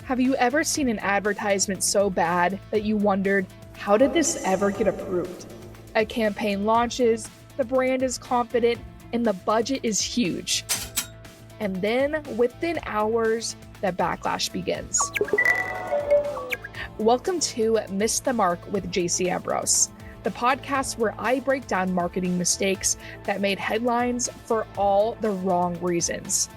Have you ever seen an advertisement so bad that you wondered, how did this ever get approved? A campaign launches, the brand is confident, and the budget is huge. And then, within hours, the backlash begins. Welcome to Miss the Mark with Jacie Ambrose, the podcast where I break down marketing mistakes that made headlines for all the wrong reasons.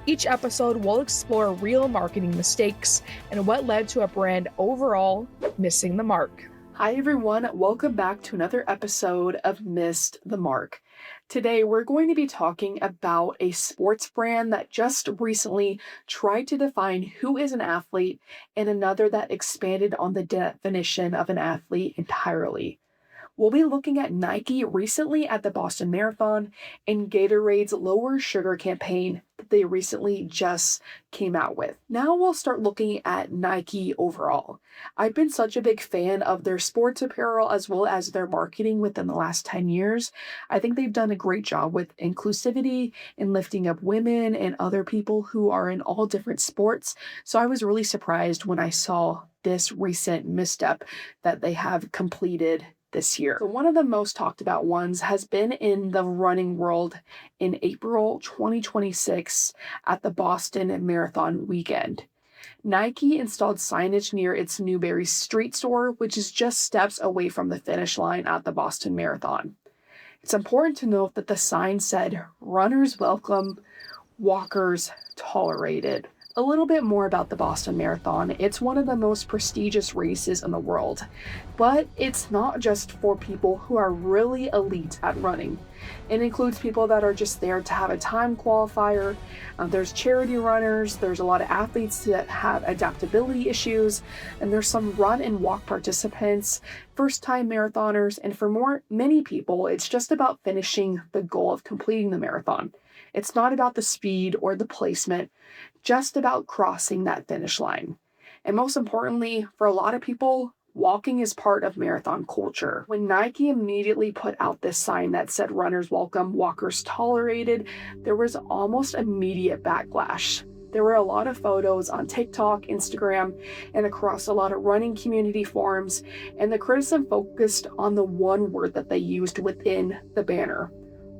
Each episode will explore real marketing mistakes and what led to a brand overall missing the mark. Hi everyone, welcome back to another episode of Missed the Mark. Today we're going to be talking about a sports brand that just recently tried to define who is an athlete and another that expanded on the definition of an athlete entirely. We'll be looking at Nike recently at the Boston Marathon and Gatorade's lower sugar campaign that they recently just came out with. Now we'll start looking at Nike overall. I've been such a big fan of their sports apparel as well as their marketing within the last 10 years. I think they've done a great job with inclusivity and lifting up women and other people who are in all different sports. So I was really surprised when I saw this recent misstep that they have completed this year. So one of the most talked about ones has been in the running world in April 2026 at the Boston Marathon weekend. Nike installed signage near its Newberry Street store, which is just steps away from the finish line at the Boston Marathon. It's important to note that the sign said, "Runners welcome, walkers tolerated." A little bit more about the Boston Marathon. It's one of the most prestigious races in the world, but it's not just for people who are really elite at running. It includes people that are just there to have a time qualifier. There's charity runners, there's a lot of athletes that have adaptability issues, and there's some run and walk participants, first-time marathoners, and for many people, it's just about finishing the goal of completing the marathon. It's not about the speed or the placement, just about crossing that finish line. And most importantly, for a lot of people, walking is part of marathon culture. When Nike immediately put out this sign that said "Runners welcome, walkers tolerated," there was almost immediate backlash. There were a lot of photos on TikTok, Instagram, and across a lot of running community forums, and the criticism focused on the one word that they used within the banner: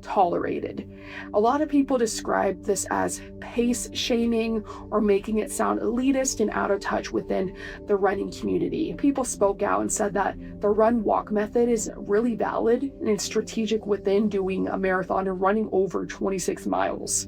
tolerated. A lot of people describe this as pace shaming or making it sound elitist and out of touch within the running community. People spoke out and said that the run-walk method is really valid and it's strategic within doing a marathon and running over 26 miles.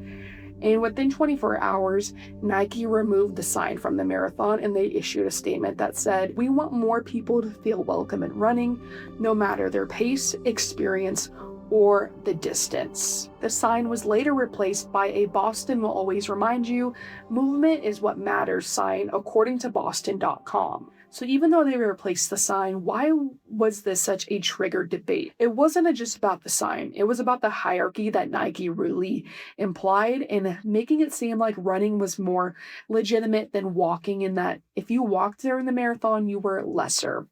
And within 24 hours, Nike removed the sign from the marathon and they issued a statement that said, "We want more people to feel welcome in running, no matter their pace, experience, or the distance." The sign was later replaced by a "Boston will always remind you, movement is what matters" sign, according to Boston.com. So even though they replaced the sign, why was this such a triggered debate? It wasn't just about the sign. It was about the hierarchy that Nike really implied and making it seem like running was more legitimate than walking, in that if you walked during the marathon, you were lesser.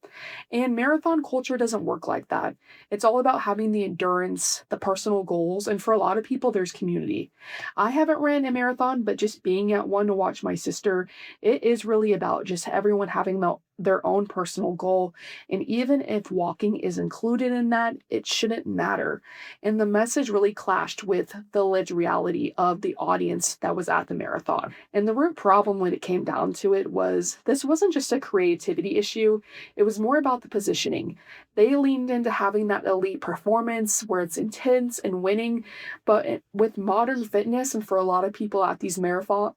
And marathon culture doesn't work like that. It's all about having the endurance, the personal goals, and for a lot of people, there's community. I haven't ran a marathon, but just being at one to watch my sister, it is really about just everyone having their own personal goal. And even if walking is included in that, it shouldn't matter. And the message really clashed with the lived reality of the audience that was at the marathon. And the root problem when it came down to it was this wasn't just a creativity issue. It was more about the positioning. They leaned into having that elite performance where it's intense and winning, but with modern fitness and for a lot of people at these marathons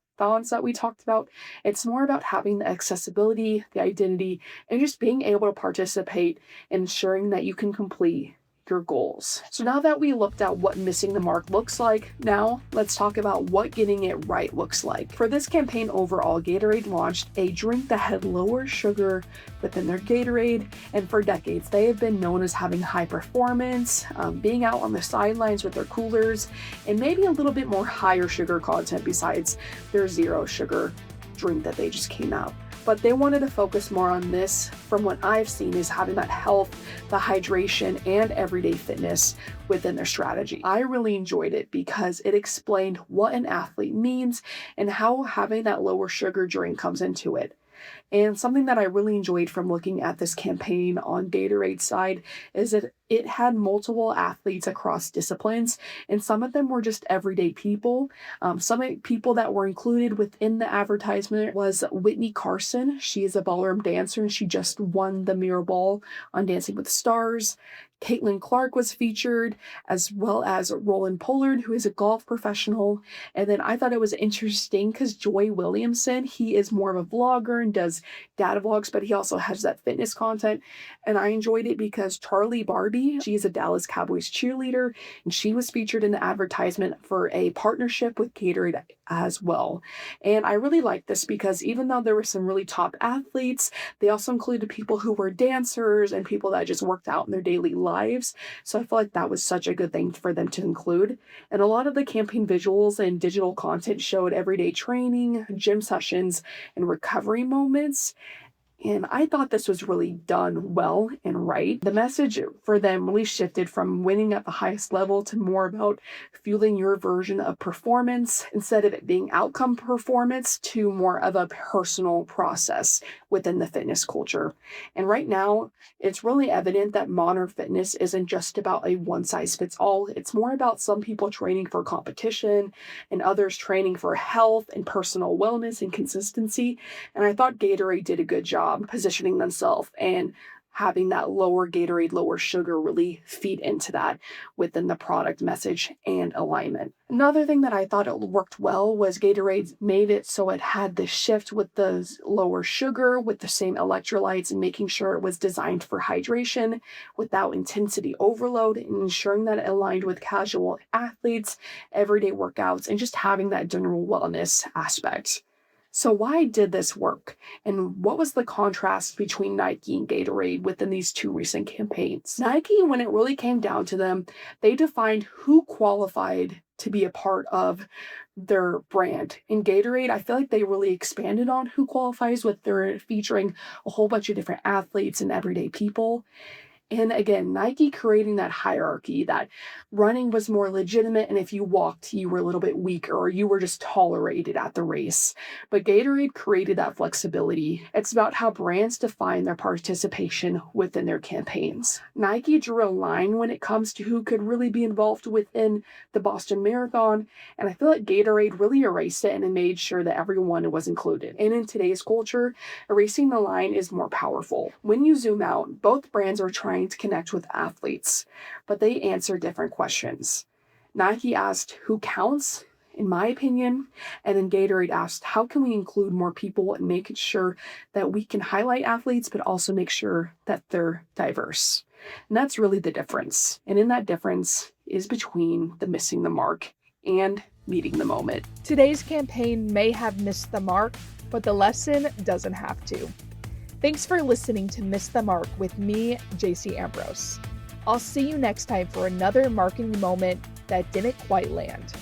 that we talked about, it's more about having the accessibility, the identity, and just being able to participate, ensuring that you can complete your goals. So now that we looked at what missing the mark looks like, now let's talk about what getting it right looks like. For this campaign overall, Gatorade launched a drink that had lower sugar within their Gatorade, and for decades they have been known as having high performance, being out on the sidelines with their coolers, and maybe a little bit more higher sugar content besides their zero sugar drink that they just came out. But they wanted to focus more on this, from what I've seen, is having that health, the hydration, and everyday fitness within their strategy. I really enjoyed it because it explained what an athlete means and how having that lower sugar drink comes into it. And something that I really enjoyed from looking at this campaign on Gatorade's side is that it had multiple athletes across disciplines, and some of them were just everyday people. Some people that were included within the advertisement was Whitney Carson. She is a ballroom dancer, and she just won the Mirror Ball on Dancing with the Stars. Caitlin Clark was featured, as well as Roland Pollard, who is a golf professional. And then I thought it was interesting because Joy Williamson, he is more of a vlogger and does data vlogs, but he also has that fitness content. And I enjoyed it because Charlie Barbie, she is a Dallas Cowboys cheerleader, and she was featured in the advertisement for a partnership with Gatorade as well. And I really like this because even though there were some really top athletes, they also included people who were dancers and people that just worked out in their daily lives. So I feel like that was such a good thing for them to include. And a lot of the campaign visuals and digital content showed everyday training, gym sessions, and recovery moments. And I thought this was really done well and right. The message for them really shifted from winning at the highest level to more about fueling your version of performance, instead of it being outcome performance, to more of a personal process within the fitness culture. And right now, it's really evident that modern fitness isn't just about a one-size-fits-all. It's more about some people training for competition and others training for health and personal wellness and consistency. And I thought Gatorade did a good job positioning themselves and having that lower Gatorade, lower sugar really feed into that within the product message and alignment. Another thing that I thought it worked well was Gatorade made it so it had the shift with the lower sugar with the same electrolytes, and making sure it was designed for hydration without intensity overload, and ensuring that it aligned with casual athletes, everyday workouts, and just having that general wellness aspect. So why did this work? And what was the contrast between Nike and Gatorade within these two recent campaigns? Nike, when it really came down to them, they defined who qualified to be a part of their brand. In Gatorade, I feel like they really expanded on who qualifies, with their featuring a whole bunch of different athletes and everyday people. And again, Nike creating that hierarchy that running was more legitimate, and if you walked, you were a little bit weaker or you were just tolerated at the race. But Gatorade created that flexibility. It's about how brands define their participation within their campaigns. Nike drew a line when it comes to who could really be involved within the Boston Marathon, and I feel like Gatorade really erased it and made sure that everyone was included. And in today's culture, erasing the line is more powerful. When you zoom out, both brands are trying to connect with athletes, but they answer different questions. Nike asked who counts, in my opinion, and then Gatorade asked how can we include more people and make sure that we can highlight athletes, but also make sure that they're diverse. And that's really the difference. And in that difference is between the missing the mark and meeting the moment. Today's campaign may have missed the mark, but the lesson doesn't have to. Thanks for listening to Miss the Mark with me, Jacie Ambrose. I'll see you next time for another marketing moment that didn't quite land.